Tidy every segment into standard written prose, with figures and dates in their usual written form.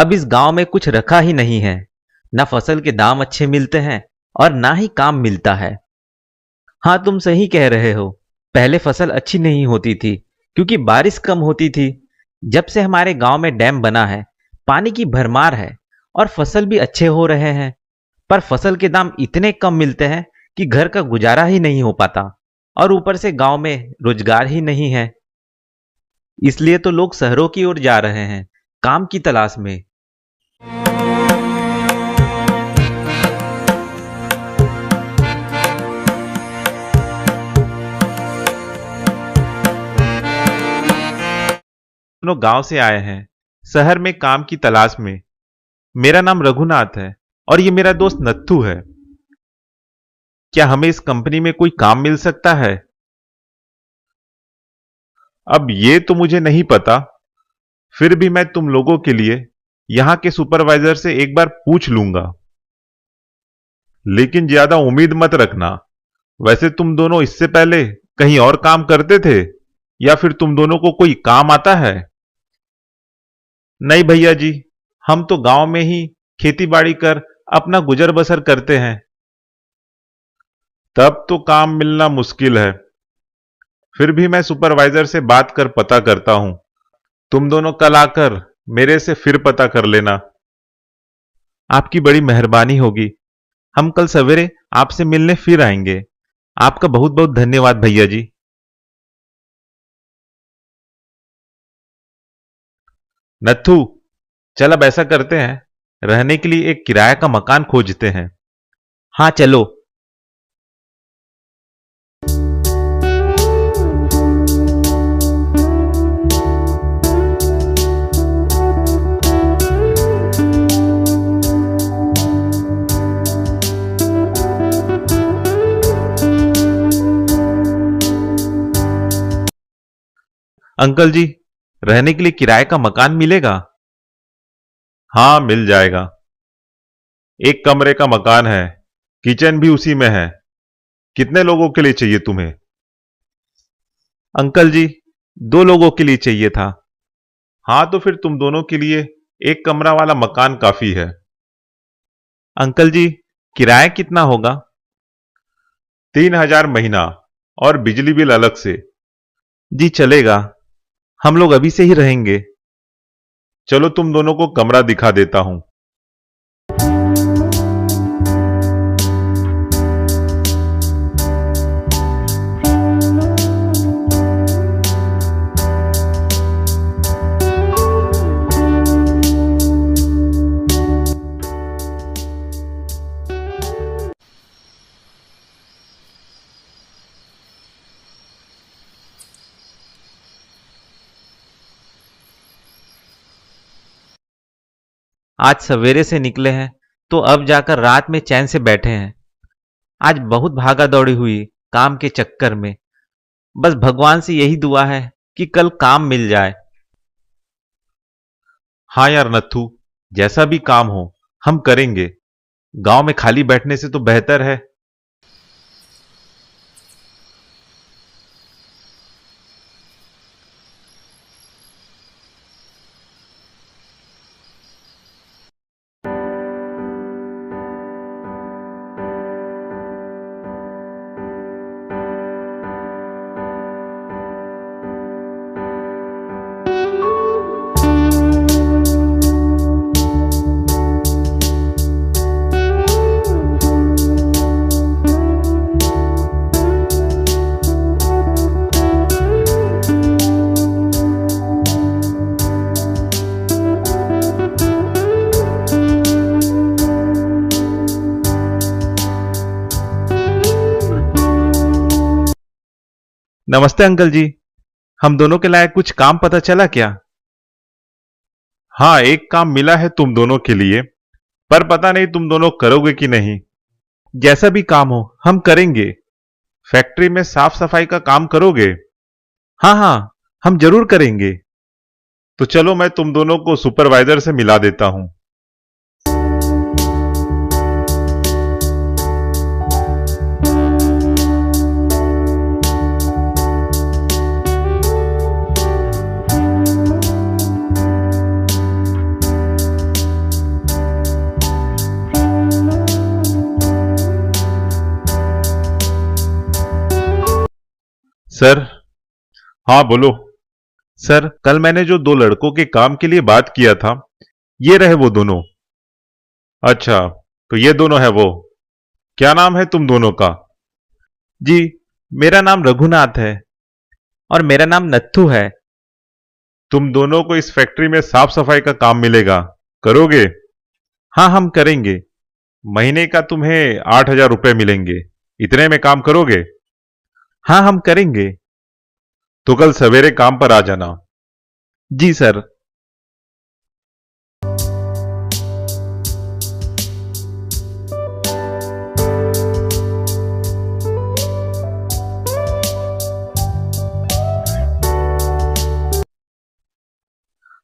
अब इस गांव में कुछ रखा ही नहीं है। ना फसल के दाम अच्छे मिलते हैं और ना ही काम मिलता है। हाँ, तुम सही कह रहे हो। पहले फसल अच्छी नहीं होती थी क्योंकि बारिश कम होती थी। जब से हमारे गांव में डैम बना है, पानी की भरमार है और फसल भी अच्छे हो रहे हैं। पर फसल के दाम इतने कम मिलते हैं कि घर का गुजारा ही नहीं हो पाता। और ऊपर से गांव में रोजगार ही नहीं है। इसलिए तो लोग शहरों की ओर जा रहे हैं, काम की तलाश में। दोनों गांव से आए हैं, शहर में काम की तलाश में। मेरा नाम रघुनाथ है और ये मेरा दोस्त नत्थू है। क्या हमें इस कंपनी में कोई काम मिल सकता है? अब ये तो मुझे नहीं पता, फिर भी मैं तुम लोगों के लिए यहां के सुपरवाइजर से एक बार पूछ लूंगा। लेकिन ज्यादा उम्मीद मत रखना। वैसे तुम दोनों इससे पहले कहीं और काम करते थे या फिर तुम दोनों को कोई काम आता है? नहीं भैया जी, हम तो गांव में ही खेती बाड़ी कर अपना गुजर बसर करते हैं। तब तो काम मिलना मुश्किल है। फिर भी मैं सुपरवाइजर से बात कर पता करता हूं। तुम दोनों कल आकर मेरे से फिर पता कर लेना। आपकी बड़ी मेहरबानी होगी। हम कल सवेरे आपसे मिलने फिर आएंगे। आपका बहुत बहुत धन्यवाद भैया जी। नत्थू, चल अब ऐसा करते हैं, रहने के लिए एक किराए का मकान खोजते हैं। हाँ, चलो। अंकल जी, रहने के लिए किराए का मकान मिलेगा? हाँ, मिल जाएगा। एक कमरे का मकान है, किचन भी उसी में है। कितने लोगों के लिए चाहिए तुम्हें? अंकल जी, 2 लोगों के लिए चाहिए था। हाँ, तो फिर तुम दोनों के लिए एक कमरा वाला मकान काफी है। अंकल जी, किराया कितना होगा? 3,000 महीना और बिजली बिल अलग से। जी चलेगा, हम लोग अभी से ही रहेंगे। चलो तुम दोनों को कमरा दिखा देता हूं। आज सवेरे से निकले हैं तो अब जाकर रात में चैन से बैठे हैं। आज बहुत भागा दौड़ी हुई काम के चक्कर में। बस भगवान से यही दुआ है कि कल काम मिल जाए। हाँ यार नत्थू, जैसा भी काम हो हम करेंगे। गांव में खाली बैठने से तो बेहतर है। नमस्ते अंकल जी, हम दोनों के लायक कुछ काम पता चला क्या? हाँ, एक काम मिला है तुम दोनों के लिए, पर पता नहीं तुम दोनों करोगे कि नहीं। जैसा भी काम हो हम करेंगे। फैक्ट्री में साफ सफाई का काम करोगे? हाँ हाँ, हम जरूर करेंगे। तो चलो मैं तुम दोनों को सुपरवाइजर से मिला देता हूं। सर। हाँ बोलो। सर, कल मैंने जो दो लड़कों के काम के लिए बात किया था, ये रहे वो दोनों। अच्छा, तो ये दोनों है वो। क्या नाम है तुम दोनों का? जी, मेरा नाम रघुनाथ है और मेरा नाम नत्थू है। तुम दोनों को इस फैक्ट्री में साफ सफाई का काम मिलेगा, करोगे? हाँ, हम करेंगे। महीने का तुम्हें 8,000 रुपये मिलेंगे। इतने में काम करोगे? हाँ, हम करेंगे। तो कल सवेरे काम पर आ जाना। जी सर।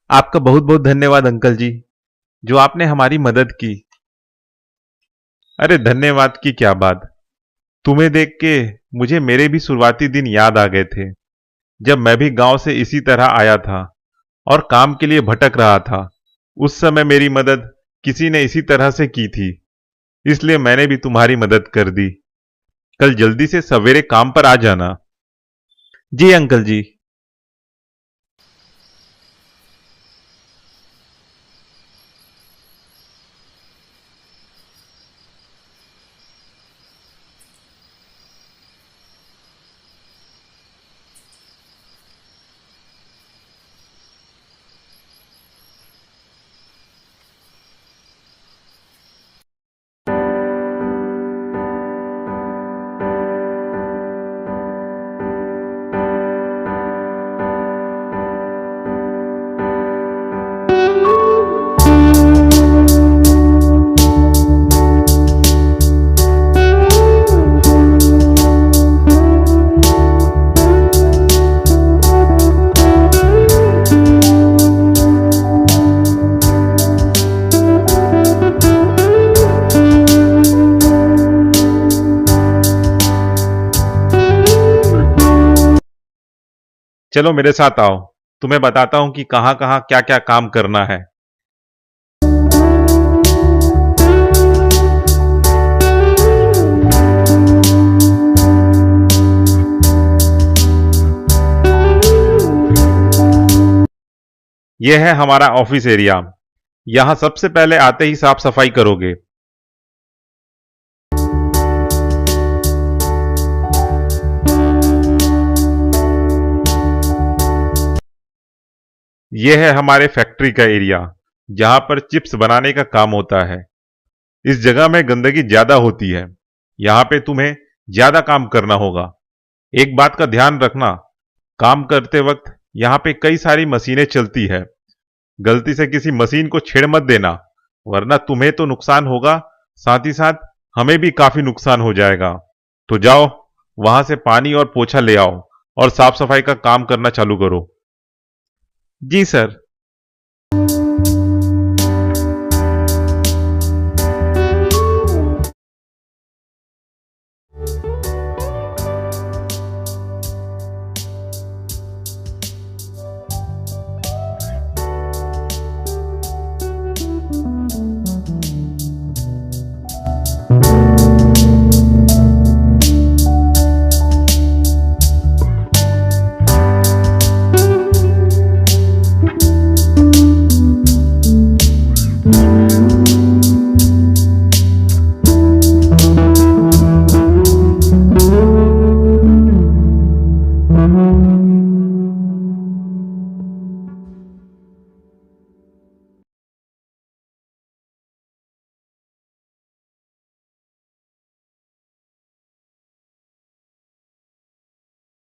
आपका बहुत बहुत धन्यवाद अंकल जी, जो आपने हमारी मदद की। अरे धन्यवाद की क्या बात। तुम्हें देख के मुझे मेरे भी शुरुआती दिन याद आ गए थे, जब मैं भी गांव से इसी तरह आया था और काम के लिए भटक रहा था। उस समय मेरी मदद किसी ने इसी तरह से की थी, इसलिए मैंने भी तुम्हारी मदद कर दी। कल जल्दी से सवेरे काम पर आ जाना। जी अंकल जी। चलो मेरे साथ आओ, तुम्हें बताता हूं कि कहां कहां क्या क्या काम करना है। यह है हमारा ऑफिस एरिया। यहां सबसे पहले आते ही साफ सफाई करोगे। यह है हमारे फैक्ट्री का एरिया, जहां पर चिप्स बनाने का काम होता है। इस जगह में गंदगी ज्यादा होती है। यहां पे तुम्हें ज्यादा काम करना होगा। एक बात का ध्यान रखना, काम करते वक्त यहां पे कई सारी मशीनें चलती है। गलती से किसी मशीन को छेड़ मत देना, वरना तुम्हें तो नुकसान होगा, साथ ही साथ हमें भी काफी नुकसान हो जाएगा। तो जाओ, वहां से पानी और पोछा ले आओ और साफ सफाई का काम करना चालू करो। जी सर।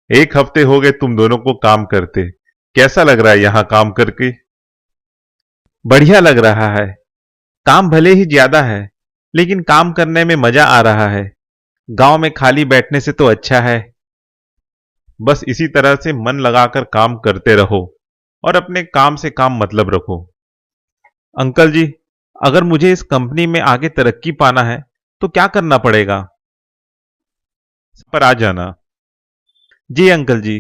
एक हफ्ते हो गए तुम दोनों को काम करते। कैसा लग रहा है यहां काम करके? बढ़िया लग रहा है। काम भले ही ज्यादा है, लेकिन काम करने में मजा आ रहा है। गांव में खाली बैठने से तो अच्छा है। बस इसी तरह से मन लगाकर काम करते रहो और अपने काम से काम मतलब रखो। अंकल जी, अगर मुझे इस कंपनी में आगे तरक्की पाना है तो क्या करना पड़ेगा? पर आ जाना। जी अंकल जी।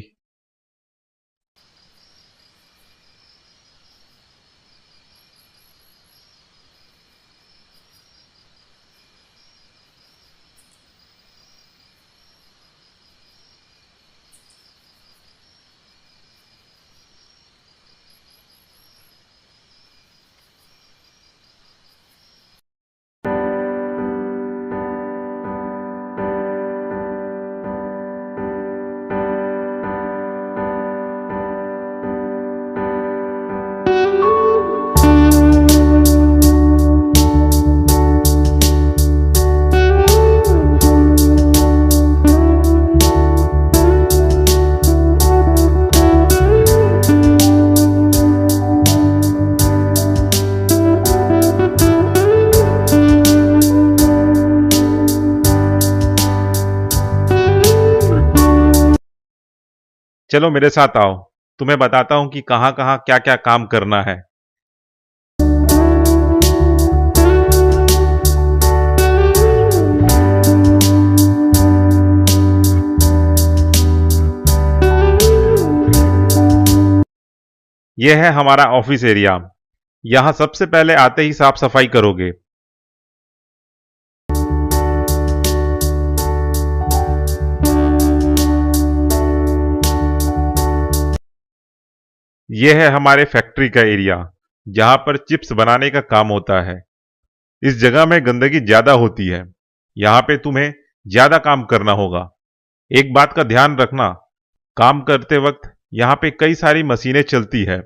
चलो मेरे साथ आओ, तुम्हें बताता हूं कि कहां कहां क्या क्या काम करना है। यह है हमारा ऑफिस एरिया। यहां सबसे पहले आते ही साफ सफाई करोगे। यह है हमारे फैक्ट्री का एरिया, जहां पर चिप्स बनाने का काम होता है। इस जगह में गंदगी ज्यादा होती है। यहां पे तुम्हें ज्यादा काम करना होगा। एक बात का ध्यान रखना, काम करते वक्त यहां पे कई सारी मशीनें चलती है।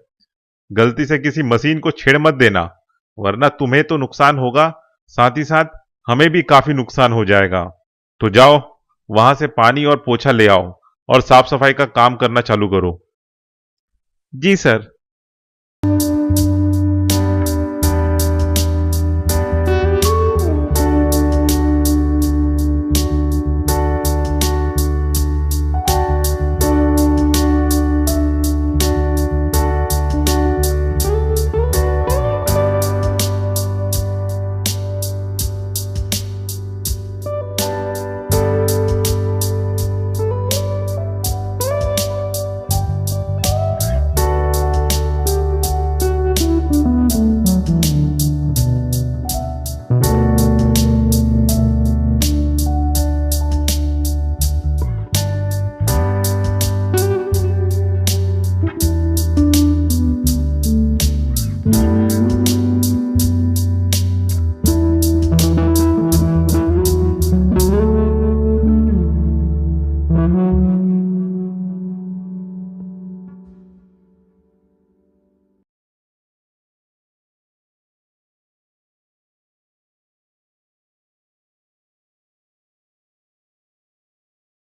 गलती से किसी मशीन को छेड़ मत देना, वरना तुम्हें तो नुकसान होगा, साथ ही साथ हमें भी काफी नुकसान हो जाएगा। तो जाओ, वहां से पानी और पोछा ले आओ और साफ सफाई का काम करना चालू करो। जी सर।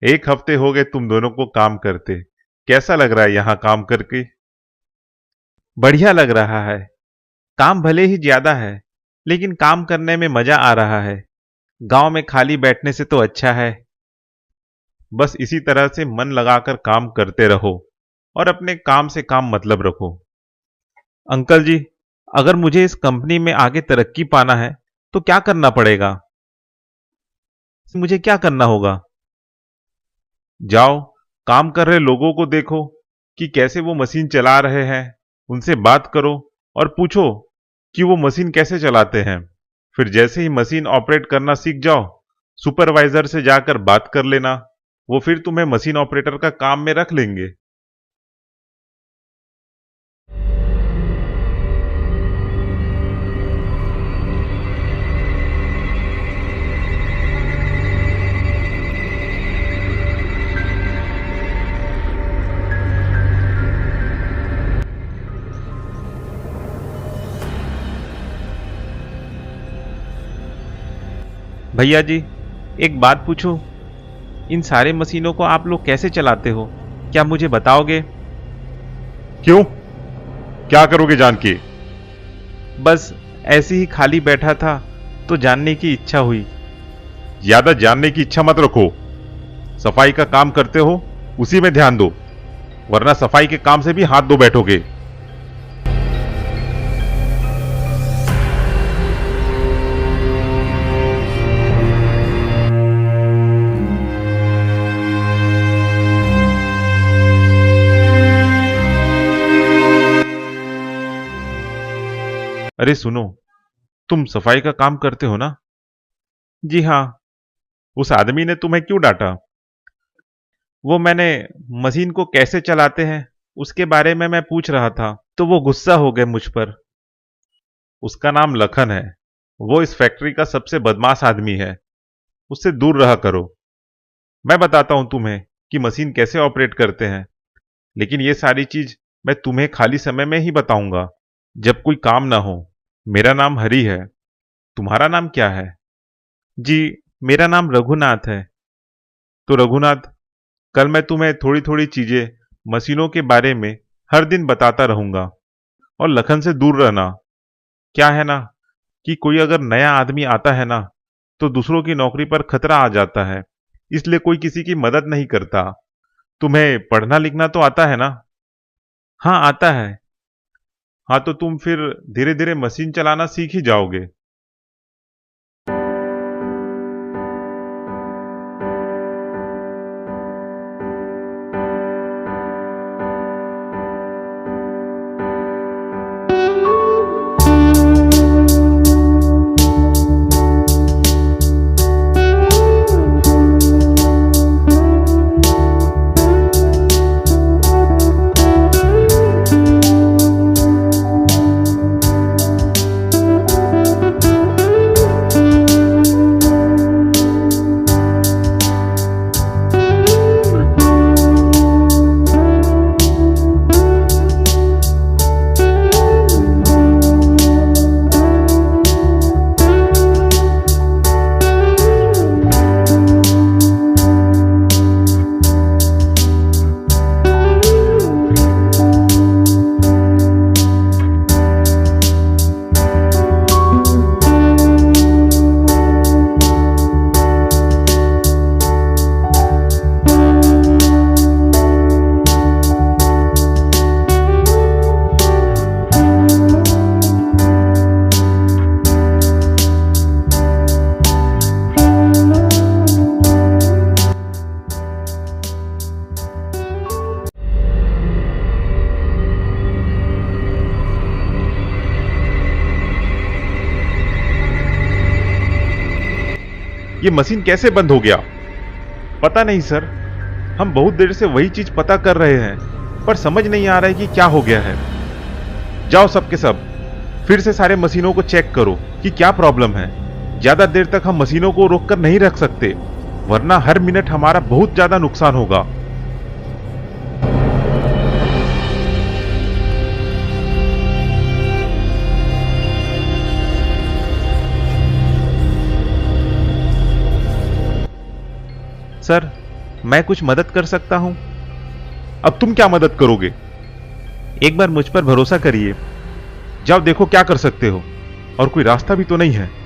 एक हफ्ते हो गए तुम दोनों को काम करते। कैसा लग रहा है यहां काम करके? बढ़िया लग रहा है। काम भले ही ज्यादा है, लेकिन काम करने में मजा आ रहा है। गांव में खाली बैठने से तो अच्छा है। बस इसी तरह से मन लगाकर काम करते रहो और अपने काम से काम मतलब रखो। अंकल जी, अगर मुझे इस कंपनी में आगे तरक्की पाना है तो क्या करना पड़ेगा? मुझे क्या करना होगा? जाओ, काम कर रहे लोगों को देखो कि कैसे वो मशीन चला रहे हैं, उनसे बात करो और पूछो कि वो मशीन कैसे चलाते हैं। फिर जैसे ही मशीन ऑपरेट करना सीख जाओ, सुपरवाइजर से जाकर बात कर लेना। वो फिर तुम्हें मशीन ऑपरेटर का काम में रख लेंगे। भैया जी, एक बात पूछूं? इन सारे मशीनों को आप लोग कैसे चलाते हो? क्या मुझे बताओगे? क्यों? क्या करोगे जान के? बस ऐसे ही खाली बैठा था तो जानने की इच्छा हुई। ज्यादा जानने की इच्छा मत रखो। सफाई का काम करते हो, उसी में ध्यान दो, वरना सफाई के काम से भी हाथ धो बैठोगे। अरे सुनो, तुम सफाई का काम करते हो ना? जी हाँ। उस आदमी ने तुम्हें क्यों डांटा? वो मैंने मशीन को कैसे चलाते हैं उसके बारे में मैं पूछ रहा था, तो वो गुस्सा हो गए मुझ पर। उसका नाम लखन है। वो इस फैक्ट्री का सबसे बदमाश आदमी है। उससे दूर रहा करो। मैं बताता हूं तुम्हें कि मशीन कैसे ऑपरेट करते हैं, लेकिन ये सारी चीज मैं तुम्हें खाली समय में ही बताऊंगा, जब कोई काम ना हो। मेरा नाम हरी है। तुम्हारा नाम क्या है? जी, मेरा नाम रघुनाथ है। तो रघुनाथ, कल मैं तुम्हें थोड़ी थोड़ी चीजें मशीनों के बारे में हर दिन बताता रहूंगा। और लखन से दूर रहना। क्या है ना कि कोई अगर नया आदमी आता है ना, तो दूसरों की नौकरी पर खतरा आ जाता है, इसलिए कोई किसी की मदद नहीं करता। तुम्हें पढ़ना लिखना तो आता है ना? हाँ, आता है। हाँ, तो तुम फिर धीरे धीरे मशीन चलाना सीख ही जाओगे। ये मशीन कैसे बंद हो गया? पता नहीं सर, हम बहुत देर से वही चीज पता कर रहे हैं, पर समझ नहीं आ रहा है कि क्या हो गया है। जाओ सबके सब, फिर से सारे मशीनों को चेक करो कि क्या प्रॉब्लम है। ज्यादा देर तक हम मशीनों को रोककर नहीं रख सकते, वरना हर मिनट हमारा बहुत ज्यादा नुकसान होगा। सर, मैं कुछ मदद कर सकता हूं? अब तुम क्या मदद करोगे? एक बार मुझ पर भरोसा करिए। जाओ देखो क्या कर सकते हो, और कोई रास्ता भी तो नहीं है।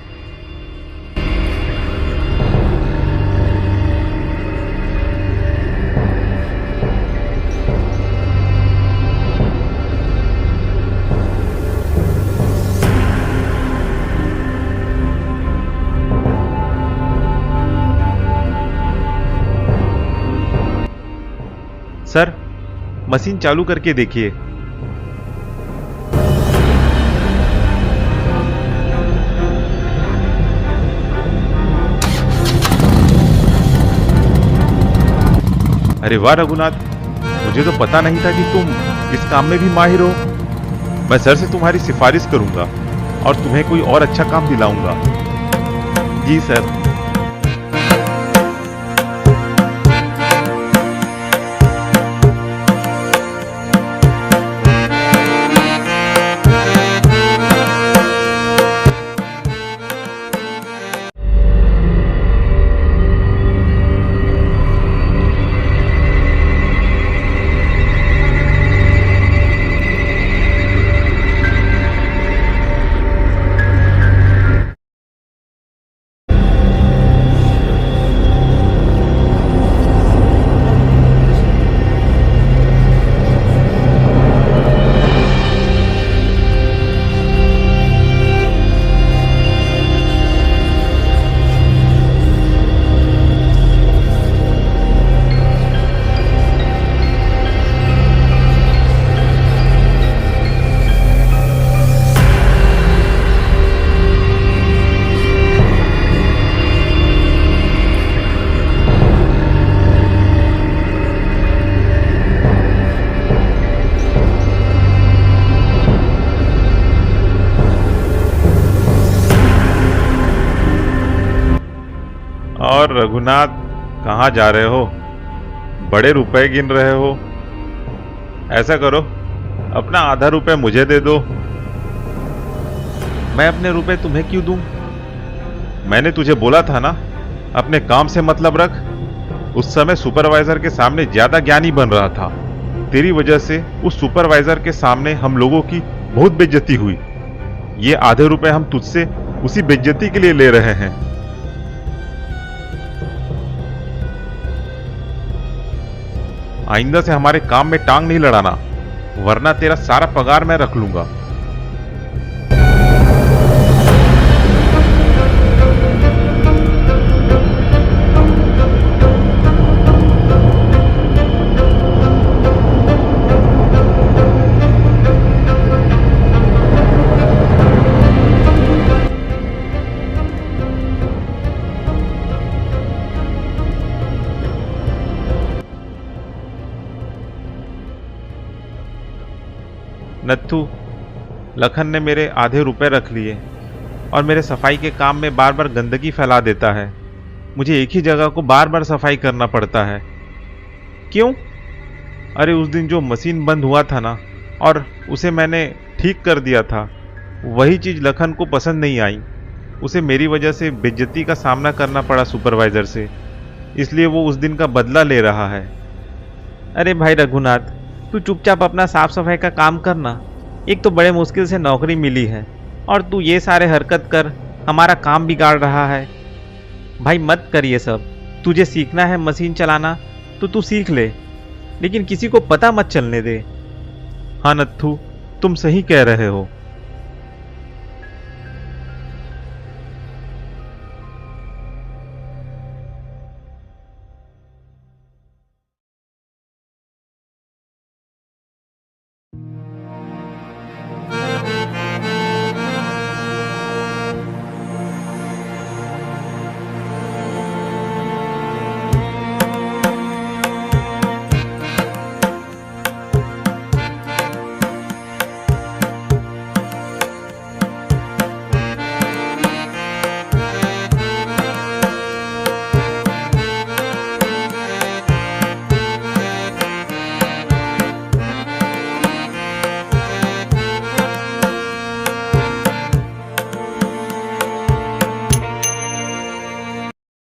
सर, मशीन चालू करके देखिए। अरे वाह रघुनाथ, मुझे तो पता नहीं था कि तुम इस काम में भी माहिर हो। मैं सर से तुम्हारी सिफारिश करूंगा और तुम्हें कोई और अच्छा काम दिलाऊंगा। जी सर। और रघुनाथ, कहाँ जा रहे हो? बड़े रुपए गिन रहे हो। ऐसा करो, अपना आधा रुपए मुझे दे दो। मैं अपने रुपए तुम्हें क्यों दूं? मैंने तुझे बोला था ना, अपने काम से मतलब रख। उस समय सुपरवाइजर के सामने ज्यादा ज्ञानी बन रहा था। तेरी वजह से उस सुपरवाइजर के सामने हम लोगों की बहुत बेइज्जती हुई। ये आधे रुपए हम तुझसे उसी बेइज्जती के लिए ले रहे हैं। आइंदा से हमारे काम में टांग नहीं लड़ाना, वरना तेरा सारा पगार मैं रख लूंगा। नत्थू, लखन ने मेरे आधे रुपए रख लिए और मेरे सफाई के काम में बार बार गंदगी फैला देता है। मुझे एक ही जगह को बार बार सफाई करना पड़ता है। क्यों? अरे उस दिन जो मशीन बंद हुआ था ना, और उसे मैंने ठीक कर दिया था, वही चीज़ लखन को पसंद नहीं आई। उसे मेरी वजह से बेइज्जती का सामना करना पड़ा सुपरवाइजर से, इसलिए वो उस दिन का बदला ले रहा है। अरे भाई रघुनाथ, तू चुपचाप अपना साफ सफाई का काम करना। एक तो बड़े मुश्किल से नौकरी मिली है और तू ये सारे हरकत कर हमारा काम बिगाड़ रहा है। भाई मत कर ये सब। तुझे सीखना है मशीन चलाना तो तू सीख ले, लेकिन किसी को पता मत चलने दे। हाँ नत्थू, तुम सही कह रहे हो।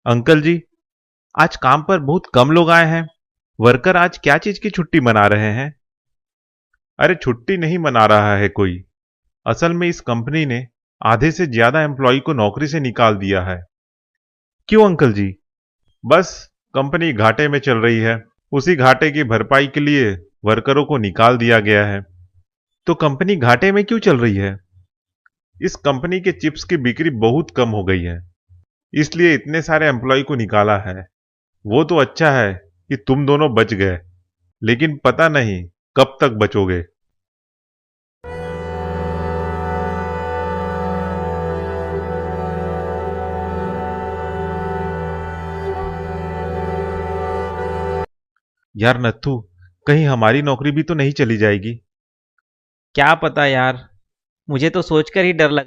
अंकल जी, आज काम पर बहुत कम लोग आए हैं। वर्कर आज क्या चीज की छुट्टी मना रहे हैं? अरे छुट्टी नहीं मना रहा है कोई। असल में इस कंपनी ने आधे से ज्यादा एम्प्लॉय को नौकरी से निकाल दिया है। क्यों अंकल जी? बस कंपनी घाटे में चल रही है, उसी घाटे की भरपाई के लिए वर्करों को निकाल दिया गया है। तो कंपनी घाटे में क्यों चल रही है? इस कंपनी के चिप्स की बिक्री बहुत कम हो गई है, इसलिए इतने सारे एम्प्लॉय को निकाला है। वो तो अच्छा है कि तुम दोनों बच गए, लेकिन पता नहीं कब तक बचोगे। यार नत्थू, कहीं हमारी नौकरी भी तो नहीं चली जाएगी? क्या पता यार, मुझे तो सोचकर ही डर लग।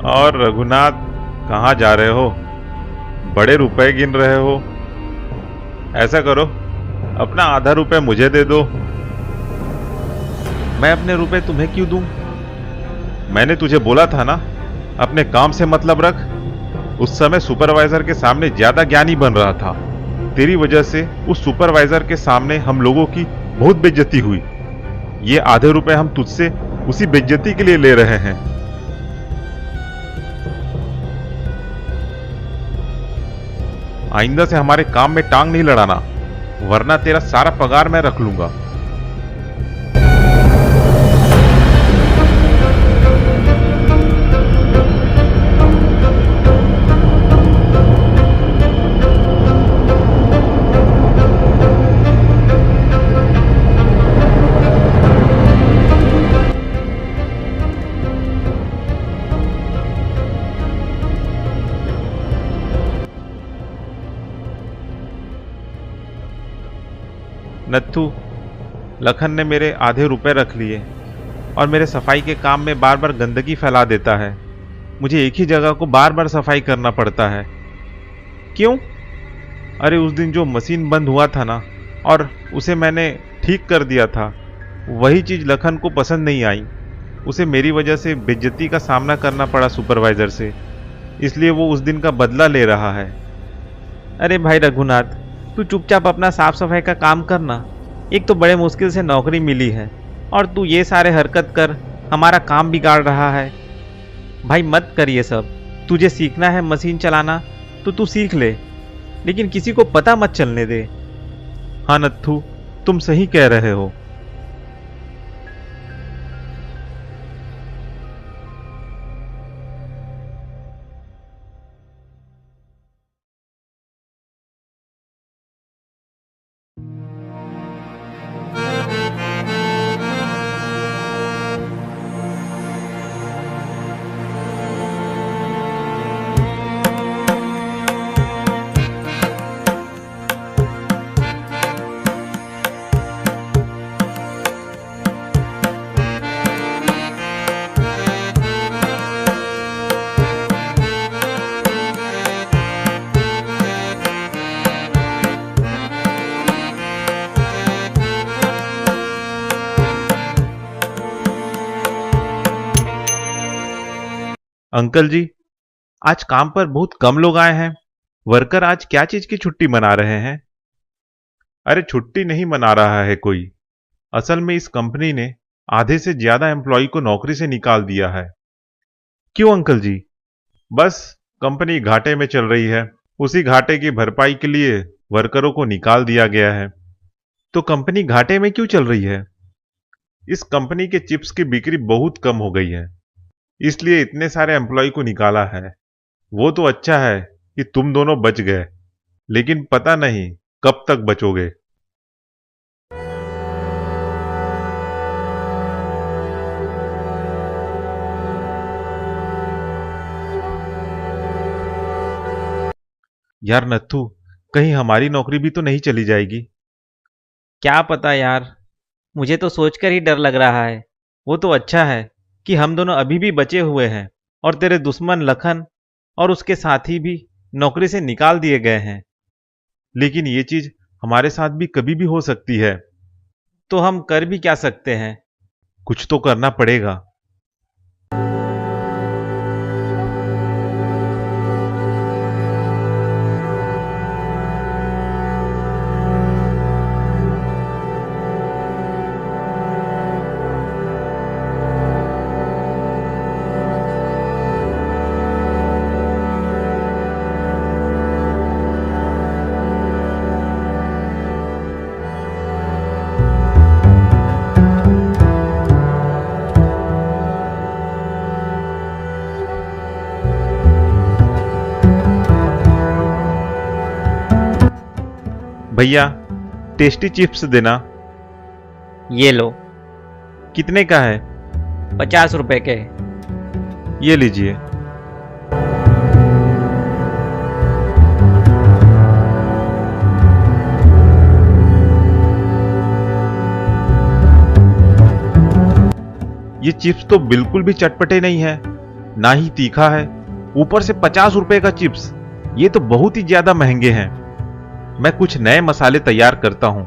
और रघुनाथ, कहाँ जा रहे हो? बड़े रुपए गिन रहे हो? ऐसा करो, अपना आधा रुपए मुझे दे दो। मैं अपने रुपए तुम्हें क्यों दूं? मैंने तुझे बोला था ना, अपने काम से मतलब रख। उस समय सुपरवाइजर के सामने ज्यादा ज्ञानी बन रहा था। तेरी वजह से उस सुपरवाइजर के सामने हम लोगों की बहुत बेइज्जती हुई। ये आधे रुपए हम तुझसे उसी बेइज्जती के लिए ले रहे हैं। आइंदा से हमारे काम में टांग नहीं लड़ाना, वरना तेरा सारा पगार मैं रख लूंगा। नत्थू, लखन ने मेरे आधे रुपए रख लिए और मेरे सफाई के काम में बार बार गंदगी फैला देता है। मुझे एक ही जगह को बार बार सफाई करना पड़ता है। क्यों? अरे उस दिन जो मशीन बंद हुआ था ना, और उसे मैंने ठीक कर दिया था, वही चीज़ लखन को पसंद नहीं आई। उसे मेरी वजह से बेइज्जती का सामना करना पड़ा सुपरवाइजर से, इसलिए वो उस दिन का बदला ले रहा है। अरे भाई रघुनाथ, तू चुपचाप अपना साफ सफाई का काम करना। एक तो बड़े मुश्किल से नौकरी मिली है और तू ये सारे हरकत कर हमारा काम बिगाड़ रहा है। भाई मत कर ये सब। तुझे सीखना है मशीन चलाना तो तू सीख ले, लेकिन किसी को पता मत चलने दे। हाँ नत्थू, तुम सही कह रहे हो। अंकल जी, आज काम पर बहुत कम लोग आए हैं। वर्कर आज क्या चीज की छुट्टी मना रहे हैं? अरे छुट्टी नहीं मना रहा है कोई। असल में इस कंपनी ने आधे से ज्यादा एम्प्लॉय को नौकरी से निकाल दिया है। क्यों अंकल जी? बस कंपनी घाटे में चल रही है, उसी घाटे की भरपाई के लिए वर्करों को निकाल दिया गया है। तो कंपनी घाटे में क्यों चल रही है? इस कंपनी के चिप्स की बिक्री बहुत कम हो गई है, इसलिए इतने सारे एम्प्लॉय को निकाला है। वो तो अच्छा है कि तुम दोनों बच गए, लेकिन पता नहीं कब तक बचोगे। यार नत्थू, कहीं हमारी नौकरी भी तो नहीं चली जाएगी? क्या पता यार, मुझे तो सोचकर ही डर लग रहा है। वो तो अच्छा है कि हम दोनों अभी भी बचे हुए हैं और तेरे दुश्मन लखन और उसके साथी भी नौकरी से निकाल दिए गए हैं। लेकिन ये चीज हमारे साथ भी कभी भी हो सकती है। तो हम कर भी क्या सकते हैं? कुछ तो करना पड़ेगा। भैया, टेस्टी चिप्स देना। ये लो। कितने का है? 50 रुपए के। ये लीजिए। ये चिप्स तो बिल्कुल भी चटपटे नहीं है, ना ही तीखा है। ऊपर से 50 रुपए का चिप्स, ये तो बहुत ही ज्यादा महंगे हैं। मैं कुछ नए मसाले तैयार करता हूं।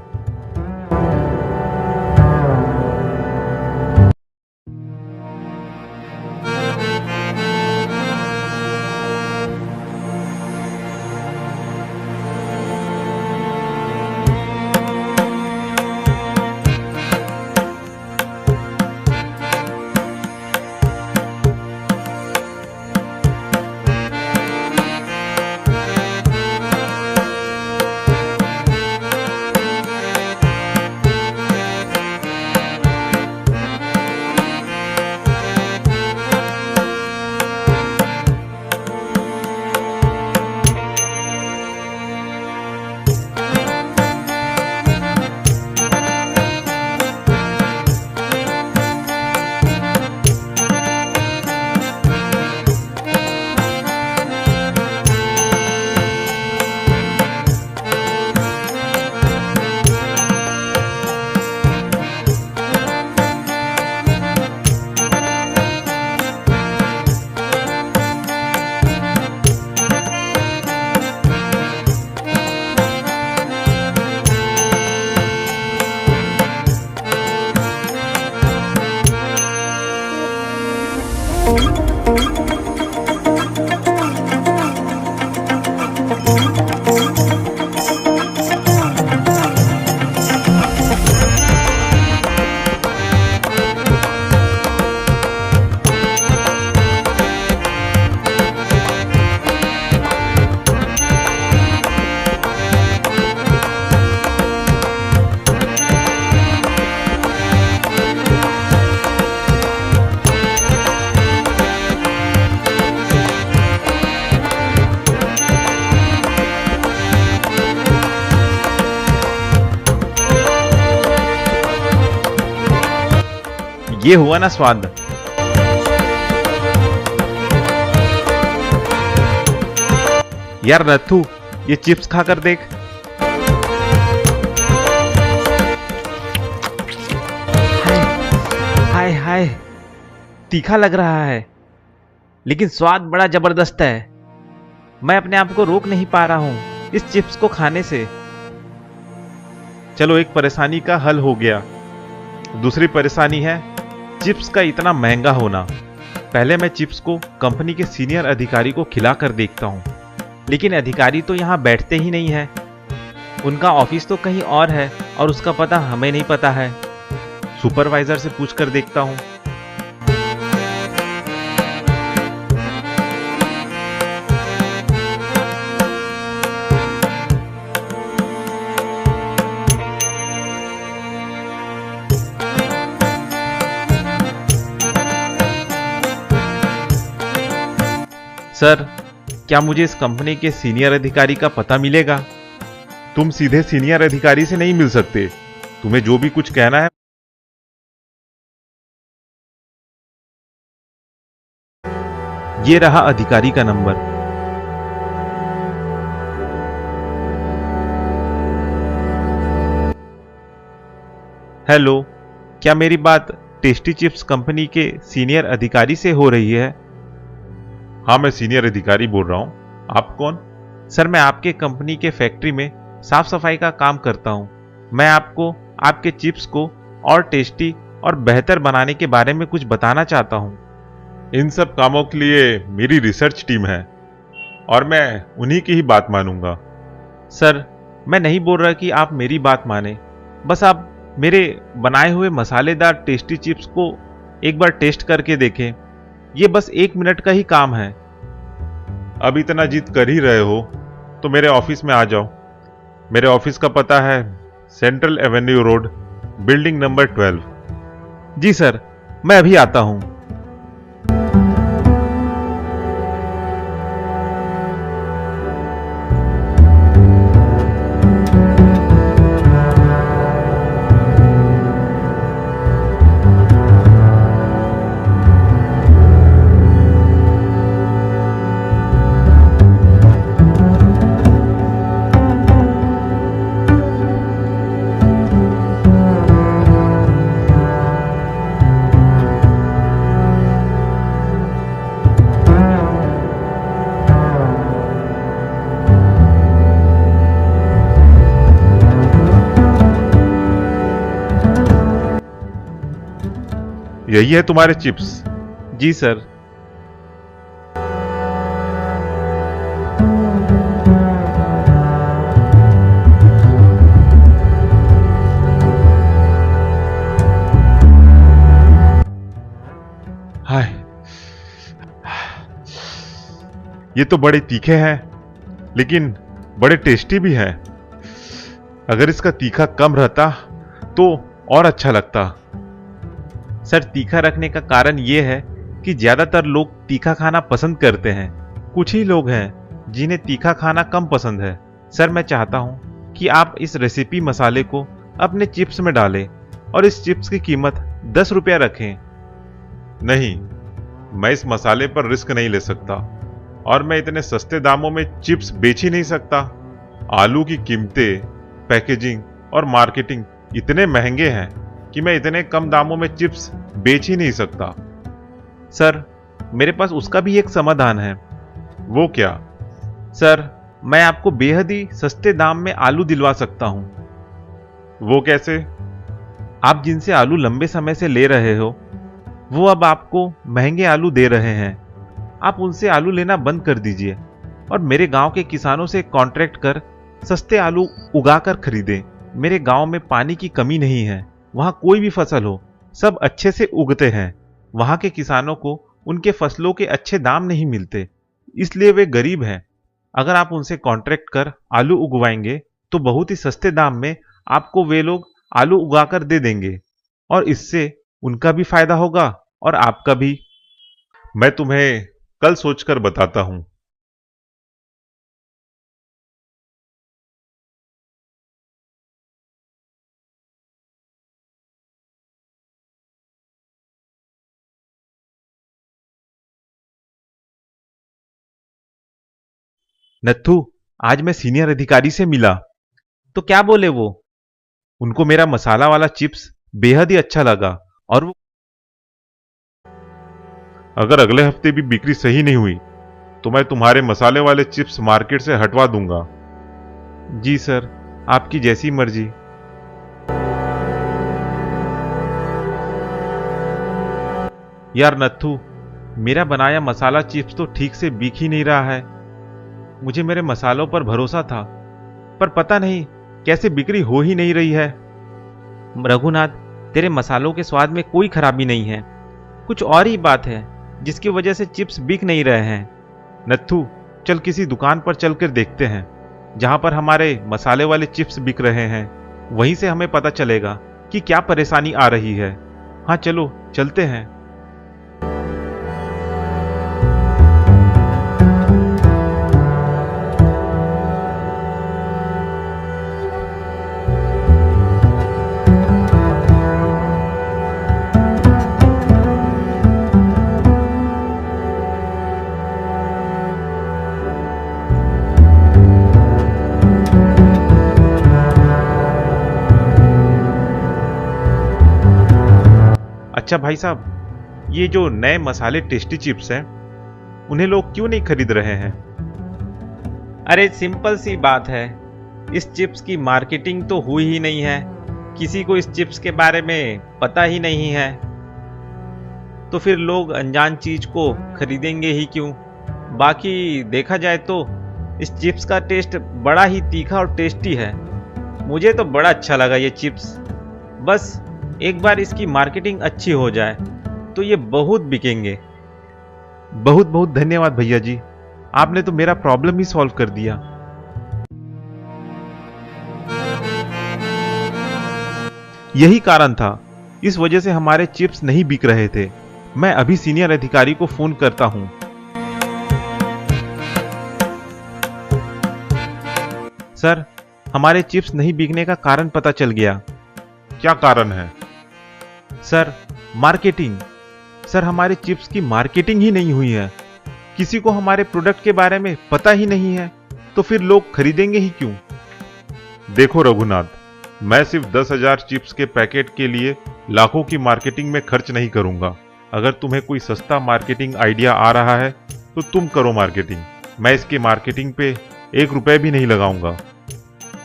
ये हुआ ना स्वाद। यार नथु, ये चिप्स खाकर देख। हाय हाय, तीखा लग रहा है लेकिन स्वाद बड़ा जबरदस्त है। मैं अपने आप को रोक नहीं पा रहा हूं इस चिप्स को खाने से। चलो, एक परेशानी का हल हो गया। दूसरी परेशानी है चिप्स का इतना महंगा होना। पहले मैं चिप्स को कंपनी के सीनियर अधिकारी को खिलाकर देखता हूं। लेकिन अधिकारी तो यहां बैठते ही नहीं है। उनका ऑफिस तो कहीं और है और उसका पता हमें नहीं पता है। सुपरवाइजर से पूछकर देखता हूं। सर, क्या मुझे इस कंपनी के सीनियर अधिकारी का पता मिलेगा? तुम सीधे सीनियर अधिकारी से नहीं मिल सकते। तुम्हें जो भी कुछ कहना है। ये रहा अधिकारी का नंबर। हेलो, क्या मेरी बात टेस्टी चिप्स कंपनी के सीनियर अधिकारी से हो रही है? हाँ, मैं सीनियर अधिकारी बोल रहा हूं। आप कौन? सर, मैं आपके कंपनी के फैक्ट्री में साफ सफाई का काम करता हूं। मैं आपको आपके चिप्स को और टेस्टी और बेहतर बनाने के बारे में कुछ बताना चाहता हूं। इन सब कामों के लिए मेरी रिसर्च टीम है और मैं उन्हीं की ही बात मानूंगा। सर, मैं नहीं बोल रहा कि आप मेरी बात माने। बस आप मेरे बनाए हुए मसालेदार टेस्टी चिप्स को एक बार टेस्ट करके देखें। ये बस 1 मिनट का ही काम है। अब इतना जिद कर ही रहे हो तो मेरे ऑफिस में आ जाओ। मेरे ऑफिस का पता है central Avenue road, building number 12। जी सर, मैं अभी आता हूं। यही है तुम्हारे चिप्स? जी सर। हाय, ये तो बड़े तीखे हैं लेकिन बड़े टेस्टी भी हैं। अगर इसका तीखा कम रहता तो और अच्छा लगता। सर, तीखा रखने का कारण यह है कि ज्यादातर लोग तीखा खाना पसंद करते हैं। कुछ ही लोग हैं जिन्हें तीखा खाना कम पसंद है। सर, मैं चाहता हूं कि आप इस रेसिपी मसाले को अपने चिप्स में डालें और इस चिप्स की कीमत 10 रुपया रखें। नहीं, मैं इस मसाले पर रिस्क नहीं ले सकता और मैं इतने सस्ते दामों में चिप्स बेच ही नहीं सकता। आलू की कीमतें, पैकेजिंग और मार्केटिंग इतने महंगे हैं कि मैं इतने कम दामों में चिप्स बेच ही नहीं सकता। सर, मेरे पास उसका भी एक समाधान है। वो क्या? सर, मैं आपको बेहद ही सस्ते दाम में आलू दिलवा सकता हूं। वो कैसे? आप जिनसे आलू लंबे समय से ले रहे हो वो अब आपको महंगे आलू दे रहे हैं। आप उनसे आलू लेना बंद कर दीजिए और मेरे गांव के किसानों से कॉन्ट्रैक्ट कर सस्ते आलू उगाकर खरीदें। मेरे गांव में पानी की कमी नहीं है। वहां कोई भी फसल हो, सब अच्छे से उगते हैं। वहां के किसानों को उनके फसलों के अच्छे दाम नहीं मिलते, इसलिए वे गरीब हैं। अगर आप उनसे कॉन्ट्रैक्ट कर आलू उगवाएंगे तो बहुत ही सस्ते दाम में आपको वे लोग आलू उगाकर दे देंगे और इससे उनका भी फायदा होगा और आपका भी। मैं तुम्हें कल सोचकर बताता हूं। नत्थू, आज मैं सीनियर अधिकारी से मिला। तो क्या बोले वो? उनको मेरा मसाला वाला चिप्स बेहद ही अच्छा लगा और वो अगर अगले हफ्ते भी बिक्री सही नहीं हुई तो मैं तुम्हारे मसाले वाले चिप्स मार्केट से हटवा दूंगा। जी सर, आपकी जैसी मर्जी। यार नत्थू, मेरा बनाया मसाला चिप्स तो ठीक से बिक ही नहीं रहा है। मुझे मेरे मसालों पर भरोसा था, पर पता नहीं कैसे बिक्री हो ही नहीं रही है। रघुनाथ, तेरे मसालों के स्वाद में कोई खराबी नहीं है, कुछ और ही बात है जिसकी वजह से चिप्स बिक नहीं रहे हैं। नत्थू, चल किसी दुकान पर चलकर देखते हैं जहां पर हमारे मसाले वाले चिप्स बिक रहे हैं। वहीं से हमें पता चलेगा कि क्या परेशानी आ रही है। हाँ चलो चलते हैं। अच्छा भाई साहब, ये जो नए मसाले टेस्टी चिप्स हैं, उन्हें लोग क्यों नहीं खरीद रहे हैं? अरे सिंपल सी बात है, इस चिप्स की मार्केटिंग तो हुई ही नहीं है, किसी को इस चिप्स के बारे में पता ही नहीं है, तो फिर लोग अनजान चीज को खरीदेंगे ही क्यों। बाकी देखा जाए तो इस चिप्स का टेस्ट बड़ा ही तीखा और टेस्टी है। मुझे तो बड़ा अच्छा लगा ये चिप्स। बस एक बार इसकी मार्केटिंग अच्छी हो जाए तो ये बहुत बिकेंगे। बहुत बहुत धन्यवाद भैया जी, आपने तो मेरा प्रॉब्लम ही सॉल्व कर दिया। यही कारण था, इस वजह से हमारे चिप्स नहीं बिक रहे थे। मैं अभी सीनियर अधिकारी को फोन करता हूं। सर, हमारे चिप्स नहीं बिकने का कारण पता चल गया। क्या कारण है? Sir, marketing. सर, हमारे चिप्स की मार्केटिंग ही नहीं हुई है, किसी को हमारे प्रोडक्ट के बारे में पता ही नहीं है, तो फिर लोग खरीदेंगे ही क्यों? देखो रघुनाथ, मैं सिर्फ 10,000 चिप्स के पैकेट के लिए लाखों की मार्केटिंग में खर्च नहीं करूंगा। अगर तुम्हें कोई सस्ता मार्केटिंग आइडिया आ रहा है तो तुम करो मार्केटिंग। मैं इसके मार्केटिंग पे 1 रुपए भी नहीं लगाऊंगा।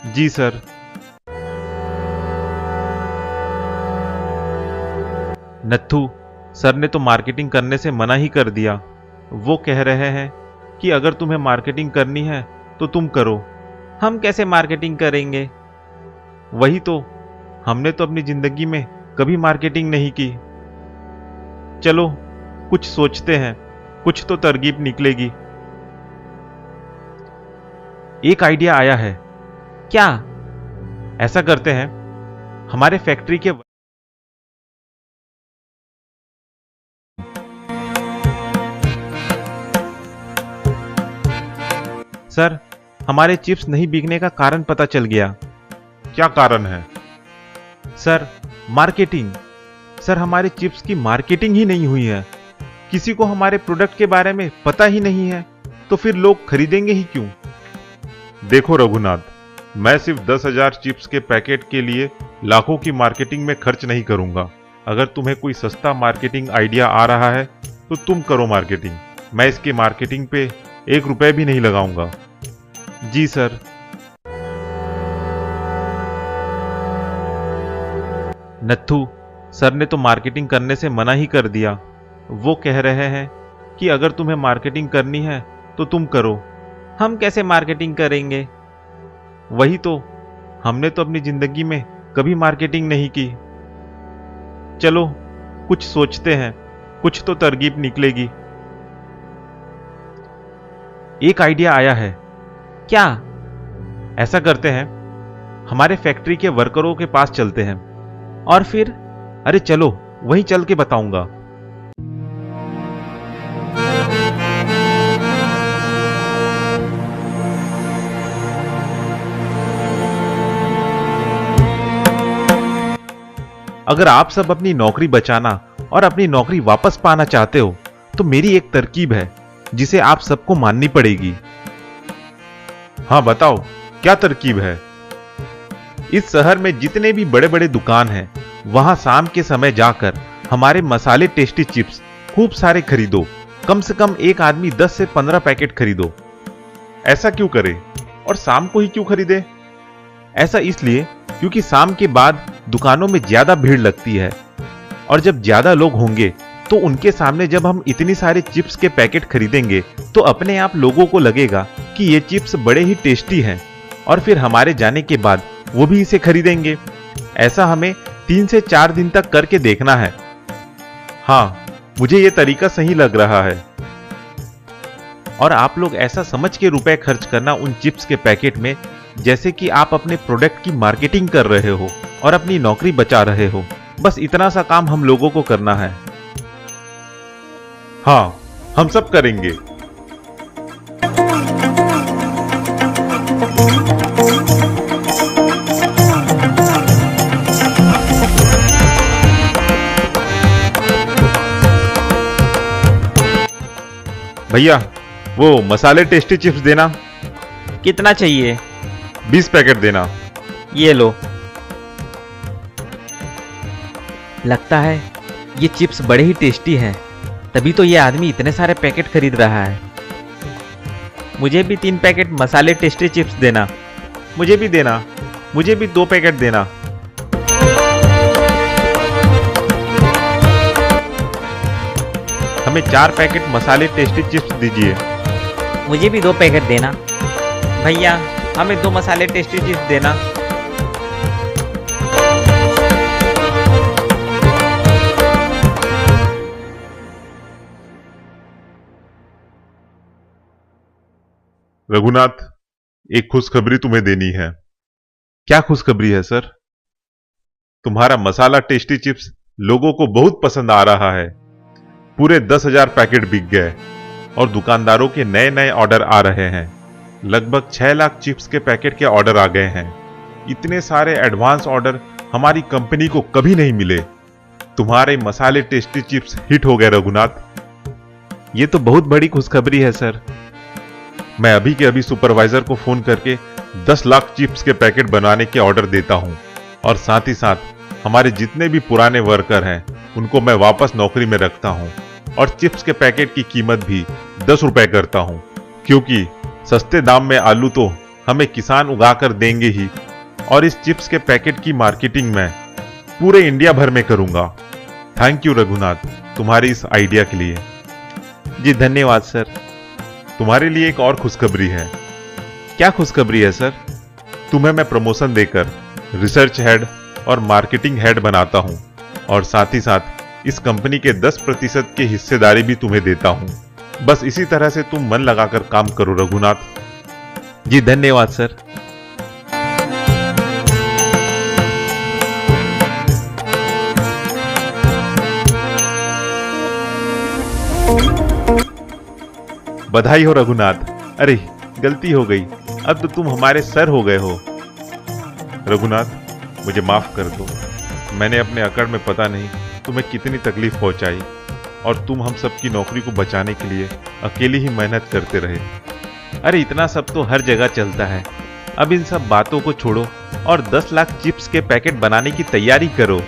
जी सर। नत्थू, सर ने तो मार्केटिंग करने से मना ही कर दिया। वो कह रहे हैं कि अगर तुम्हें मार्केटिंग करनी है तो तुम करो। हम कैसे मार्केटिंग करेंगे? वही तो, हमने तो अपनी जिंदगी में कभी मार्केटिंग नहीं की। चलो कुछ सोचते हैं, कुछ तो तरकीब निकलेगी। एक आइडिया आया है। क्या? ऐसा करते हैं, हमारे फैक्ट्री के सर, हमारे चिप्स नहीं बिकने का कारण पता चल गया। क्या कारण है? Sir, marketing. सर, हमारे चिप्स की मार्केटिंग ही नहीं हुई है, किसी को हमारे प्रोडक्ट के बारे में पता ही नहीं है, तो फिर लोग खरीदेंगे ही क्यों? देखो रघुनाथ, मैं सिर्फ 10,000 चिप्स के पैकेट के लिए लाखों की मार्केटिंग में खर्च नहीं करूंगा। अगर तुम्हें कोई सस्ता मार्केटिंग आइडिया आ रहा है तो तुम करो मार्केटिंग। मैं इसके मार्केटिंग पे 1 रुपए भी नहीं लगाऊंगा। जी सर। नत्थू, सर ने तो मार्केटिंग करने से मना ही कर दिया। वो कह रहे हैं कि अगर तुम्हें मार्केटिंग करनी है तो तुम करो। हम कैसे मार्केटिंग करेंगे? वही तो, हमने तो अपनी जिंदगी में कभी मार्केटिंग नहीं की। चलो कुछ सोचते हैं, कुछ तो तरकीब निकलेगी। एक आइडिया आया है। क्या? ऐसा करते हैं, हमारे फैक्ट्री के वर्करों के पास चलते हैं। और फिर? अरे चलो, वहीं चल के बताऊंगा। अगर आप सब अपनी नौकरी बचाना और अपनी नौकरी वापस पाना चाहते हो तो मेरी एक तरकीब है जिसे आप सबको माननी पड़ेगी। हाँ बताओ, क्या तरकीब है? इस शहर में जितने भी बड़े बड़े दुकान हैं, वहां शाम के समय जाकर हमारे मसाले टेस्टी चिप्स खूब सारे खरीदो। कम से कम एक आदमी 10 से 15 पैकेट खरीदो। ऐसा क्यों करे? और शाम को ही क्यों खरीदे? ऐसा इसलिए क्योंकि शाम के बाद दुकानों में ज्यादा भीड़ लगती है, और जब ज्यादा लोग होंगे तो उनके सामने जब हम इतनी सारे चिप्स के पैकेट खरीदेंगे तो अपने आप लोगों को लगेगा कि ये चिप्स बड़े ही टेस्टी हैं, और फिर हमारे जाने के बाद वो भी इसे खरीदेंगे। ऐसा हमें 3 से 4 दिन तक करके देखना है। हाँ, मुझे ये तरीका सही लग रहा है। और आप लोग ऐसा समझ के रुपए खर्च करना उन चिप्स के पैकेट में जैसे कि आप अपने प्रोडक्ट की मार्केटिंग कर रहे हो और अपनी नौकरी बचा रहे हो। बस इतना सा काम हम लोगों को करना है। हाँ, हम सब करेंगे। भैया, वो मसाले टेस्टी चिप्स देना। कितना चाहिए? 20 पैकेट देना। ये लो। लगता है ये चिप्स बड़े ही टेस्टी हैं, तभी तो ये आदमी इतने सारे पैकेट खरीद रहा है। मुझे भी 3 पैकेट मसाले टेस्टी चिप्स देना। मुझे भी देना। मुझे भी 2 पैकेट देना। हमें 4 पैकेट मसाले टेस्टी चिप्स दीजिए। मुझे भी 2 पैकेट देना। भैया, हमें 2 मसाले टेस्टी चिप्स देना। रघुनाथ, एक खुशखबरी तुम्हें देनी है। क्या खुशखबरी है सर? तुम्हारा मसाला टेस्टी चिप्स लोगों को बहुत पसंद आ रहा है। पूरे 10,000 पैकेट बिक गए और दुकानदारों के नए नए ऑर्डर आ रहे हैं। लगभग 6 लाख चिप्स के पैकेट के ऑर्डर आ गए हैं। इतने सारे एडवांस ऑर्डर हमारी कंपनी को कभी नहीं मिले। तुम्हारे मसाले टेस्टी चिप्स हिट हो गए रघुनाथ। ये तो बहुत बड़ी खुशखबरी है सर। मैं अभी के अभी सुपरवाइजर को फोन करके 10 लाख चिप्स के पैकेट बनाने के ऑर्डर देता हूं, और साथ ही साथ हमारे जितने भी पुराने वर्कर हैं उनको मैं वापस नौकरी में रखता हूं, और चिप्स के पैकेट की कीमत भी 10 रुपए करता हूं, क्योंकि सस्ते दाम में आलू तो हमें किसान उगा कर देंगे ही, और इस चिप्स के पैकेट की मार्केटिंग मैं पूरे इंडिया भर में करूंगा। थैंक यू रघुनाथ, तुम्हारी इस आइडिया के लिए। जी धन्यवाद सर। तुम्हारे लिए एक और खुशखबरी है। क्या खुशखबरी है सर? तुम्हें मैं प्रमोशन देकर रिसर्च हेड और मार्केटिंग हेड बनाता हूं, और साथ ही साथ इस कंपनी के 10% की हिस्सेदारी भी तुम्हें देता हूं। बस इसी तरह से तुम मन लगाकर काम करो रघुनाथ। जी धन्यवाद सर। बधाई हो रघुनाथ। अरे गलती हो गई, अब तो तुम हमारे सर हो गए हो। रघुनाथ, मुझे माफ कर दो। मैंने अपने अकड़ में पता नहीं तुम्हें कितनी तकलीफ पहुंचाई, और तुम हम सबकी नौकरी को बचाने के लिए अकेले ही मेहनत करते रहे। अरे इतना सब तो हर जगह चलता है। अब इन सब बातों को छोड़ो और 10 लाख चिप्स के पैकेट बनाने की तैयारी करो।